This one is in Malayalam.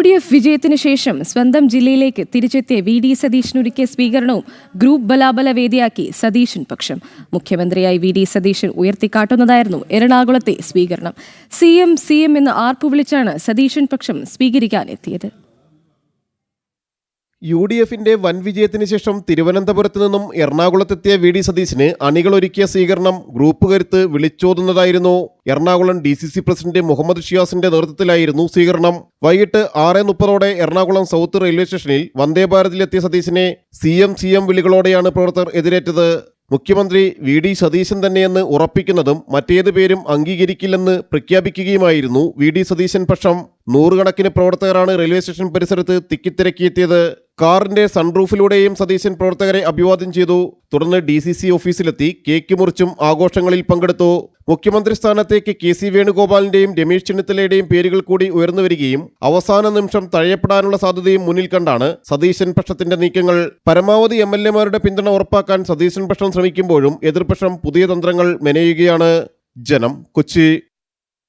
UDF വിജയത്തിന് ശേഷം സ്വന്തം ജില്ലയിലേക്ക് തിരിച്ചെത്തിയ VD സതീശനൊരുക്കിയ സ്വീകരണവും ഗ്രൂപ്പ് ബലാബല വേദിയാക്കി സതീശൻ പക്ഷം. മുഖ്യമന്ത്രിയായി VD സതീശൻ ഉയർത്തിക്കാട്ടുന്നതായിരുന്നു എറണാകുളത്തെ സ്വീകരണം. CM എന്ന് ആർപ്പു വിളിച്ചാണ് സതീശൻ പക്ഷം സ്വീകരിക്കാനെത്തിയത്. UDFിന്റെ വൻ വിജയത്തിന് ശേഷം തിരുവനന്തപുരത്ത് നിന്നും എറണാകുളത്തെത്തിയ VD സതീശന് അണികളൊരുക്കിയ സ്വീകരണം ഗ്രൂപ്പ് കരുത്ത് വിളിച്ചോതുന്നതായിരുന്നു. എറണാകുളം DCC പ്രസിഡന്റ് മുഹമ്മദ് ഷിയാസിന്റെ നേതൃത്വത്തിലായിരുന്നു സ്വീകരണം. വൈകിട്ട് 6:30 എറണാകുളം സൗത്ത് റെയിൽവേ സ്റ്റേഷനിൽ വന്ദേ ഭാരതിലെത്തിയ സതീശനെ CM വിളികളോടെയാണ് പ്രവർത്തകർ എതിരേറ്റത്. മുഖ്യമന്ത്രി VD സതീശൻ തന്നെയെന്ന് ഉറപ്പിക്കുന്നതും മറ്റേത് പേരും അംഗീകരിക്കില്ലെന്ന് പ്രഖ്യാപിക്കുകയുമായിരുന്നു VD സതീശൻ പക്ഷം. നൂറുകണക്കിന് പ്രവർത്തകരാണ് റെയിൽവേ സ്റ്റേഷൻ പരിസരത്ത് തിക്കിത്തിരക്കിയെത്തിയത്. കാറിന്റെ സൺറൂഫിലൂടെയും സതീശൻ പ്രവർത്തകരെ അഭിവാദ്യം ചെയ്തു. തുടർന്ന് DCC ഓഫീസിലെത്തി കേക്ക് മുറിച്ചും ആഘോഷങ്ങളിൽ പങ്കെടുത്തു. മുഖ്യമന്ത്രി സ്ഥാനത്തേക്ക് KC വേണുഗോപാലിന്റെയും രമേശ് ചെന്നിത്തലയുടെയും പേരുകൾ കൂടി ഉയർന്നു വരികയും അവസാന നിമിഷം തഴയപ്പെടാനുള്ള സാധ്യതയും മുന്നിൽ കണ്ടാണ് സതീശൻ പക്ഷത്തിന്റെ നീക്കങ്ങൾ. പരമാവധി MLA-മാരുടെ പിന്തുണ ഉറപ്പാക്കാൻ സതീശൻ പക്ഷം ശ്രമിക്കുമ്പോഴും എതിർപക്ഷം പുതിയ തന്ത്രങ്ങൾ മെനയുകയാണ്. ജനം, കൊച്ചി.